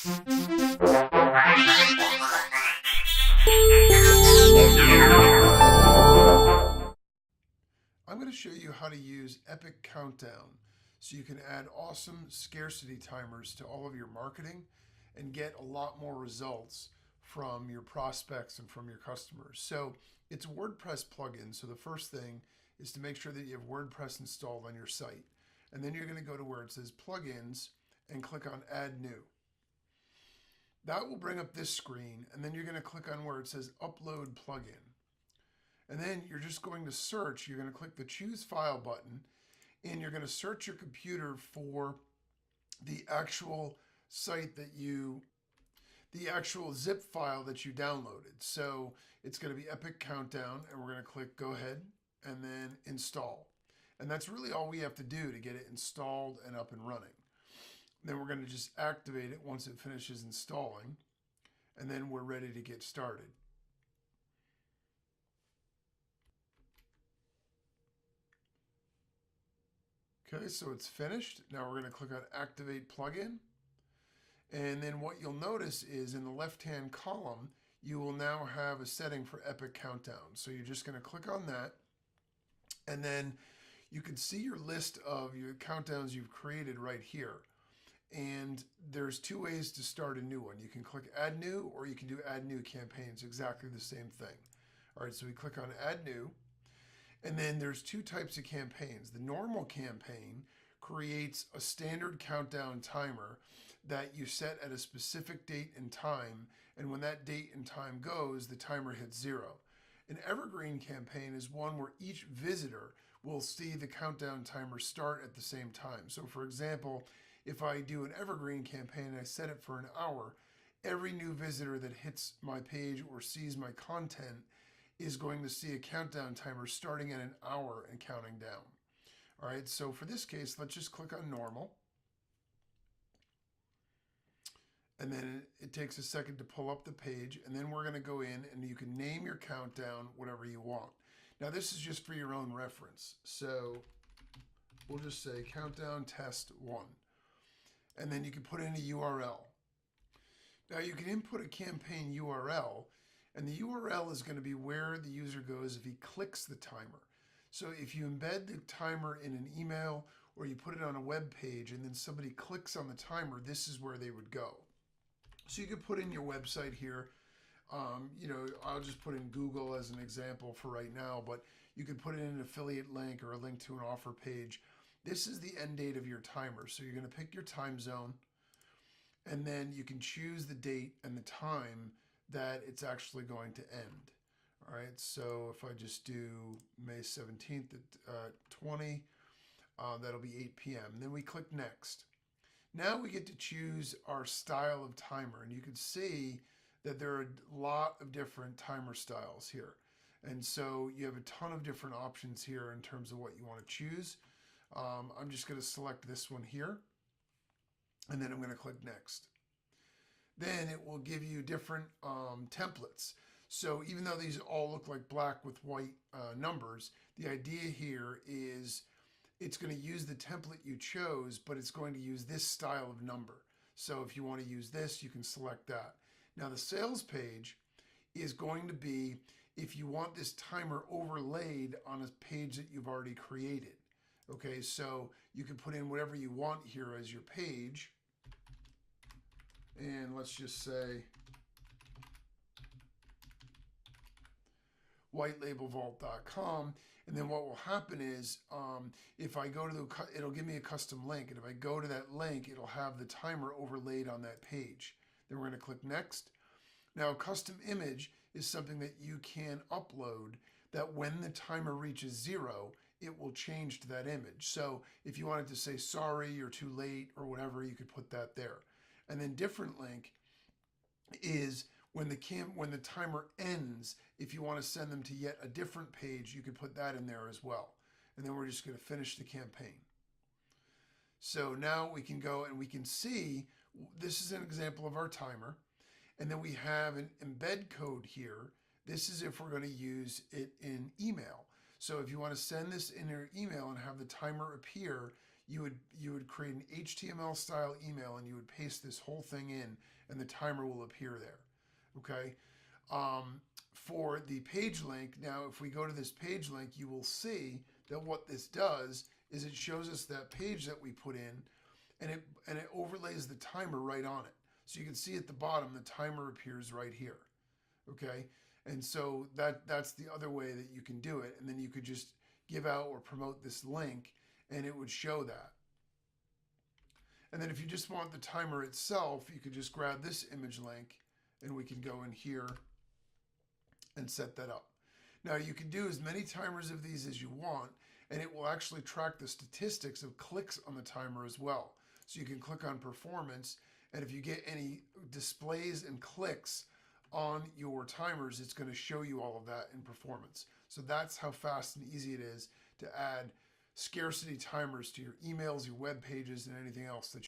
I'm going to show you how to use Epic Countdown so you can add awesome scarcity timers to all of your marketing and get a lot more results from your prospects and from your customers. So it's a WordPress plugin. So the first thing is to make sure that you have WordPress installed on your site. And then you're going to go to where it says plugins and click on add new. That will bring up this screen, and then you're going to click on where it says upload plugin. And then you're just going to search. You're going to click the choose file button, and you're going to search your computer for the actual site that the actual zip file that you downloaded. So it's going to be Epic Countdown, and we're going to click go ahead and then install. And that's really all we have to do to get it installed and up and running. Then we're going to just activate it once it finishes installing, and then we're ready to get started. Okay, so it's finished. Now we're going to click on Activate Plugin. And then what you'll notice is in the left-hand column, you will now have a setting for Epic Countdown. So you're just going to click on that, and then you can see your list of your countdowns you've created right here. And there's two ways to start a new one. You can click Add New, or you can do Add New Campaigns, exactly the same thing. All right, so we click on Add New. And then there's two types of campaigns. The normal campaign creates a standard countdown timer that you set at a specific date and time. And when that date and time goes, the timer hits 0. An evergreen campaign is one where each visitor will see the countdown timer start at the same time. So for example, if I do an evergreen campaign and I set it for an hour, every new visitor that hits my page or sees my content is going to see a countdown timer starting at an hour and counting down. All right, so for this case, let's just click on normal. And then it takes a second to pull up the page, and then we're going to go in and you can name your countdown whatever you want. Now this is just for your own reference. So we'll just say countdown test 1. And then you can put in a URL. Now you can input a campaign URL, and the URL is going to be where the user goes if he clicks the timer. So if you embed the timer in an email or you put it on a web page and then somebody clicks on the timer, this is where they would go. So you could put in your website here. I'll just put in Google as an example for right now, but you could put in an affiliate link or a link to an offer page. This is the end date of your timer. So you're going to pick your time zone, and then you can choose the date and the time that it's actually going to end. All right, so if I just do May 17th at 20, that'll be 8 p.m. And then we click next. Now we get to choose our style of timer, and you can see that there are a lot of different timer styles here. And so you have a ton of different options here in terms of what you want to choose. I'm just going to select this one here, and then I'm going to click next. Then it will give you different templates. So even though these all look like black with white numbers, the idea here is it's going to use the template you chose, but it's going to use this style of number. So if you want to use this, you can select that. Now the sales page is going to be if you want this timer overlaid on a page that you've already created. Okay, so you can put in whatever you want here as your page. And let's just say whitelabelvault.com. And then what will happen is if I go to it'll give me a custom link. And if I go to that link, it'll have the timer overlaid on that page. Then we're going to click next. Now, a custom image is something that you can upload that when the timer reaches 0, it will change to that image. So if you wanted to say, sorry, you're too late or whatever, you could put that there. And then different link is when the timer ends, if you want to send them to yet a different page, you could put that in there as well. And then we're just going to finish the campaign. So now we can go and we can see, this is an example of our timer. And then we have an embed code here. This is if we're going to use it in email. So if you want to send this in your email and have the timer appear, you would create an HTML style email and you would paste this whole thing in, and the timer will appear there. Okay. For the page link, now if we go to this page link, you will see that what this does is it shows us that page that we put in, and it overlays the timer right on it. So you can see at the bottom the timer appears right here. Okay, and so that's the other way that you can do it, and then you could just give out or promote this link and it would show that. And then if you just want the timer itself, you could just grab this image link and we can go in here and set that up. Now you can do as many timers of these as you want, and it will actually track the statistics of clicks on the timer as well. So you can click on performance, and if you get any displays and clicks on your timers, it's going to show you all of that in performance. So that's how fast and easy it is to add scarcity timers to your emails, your web pages, and anything else that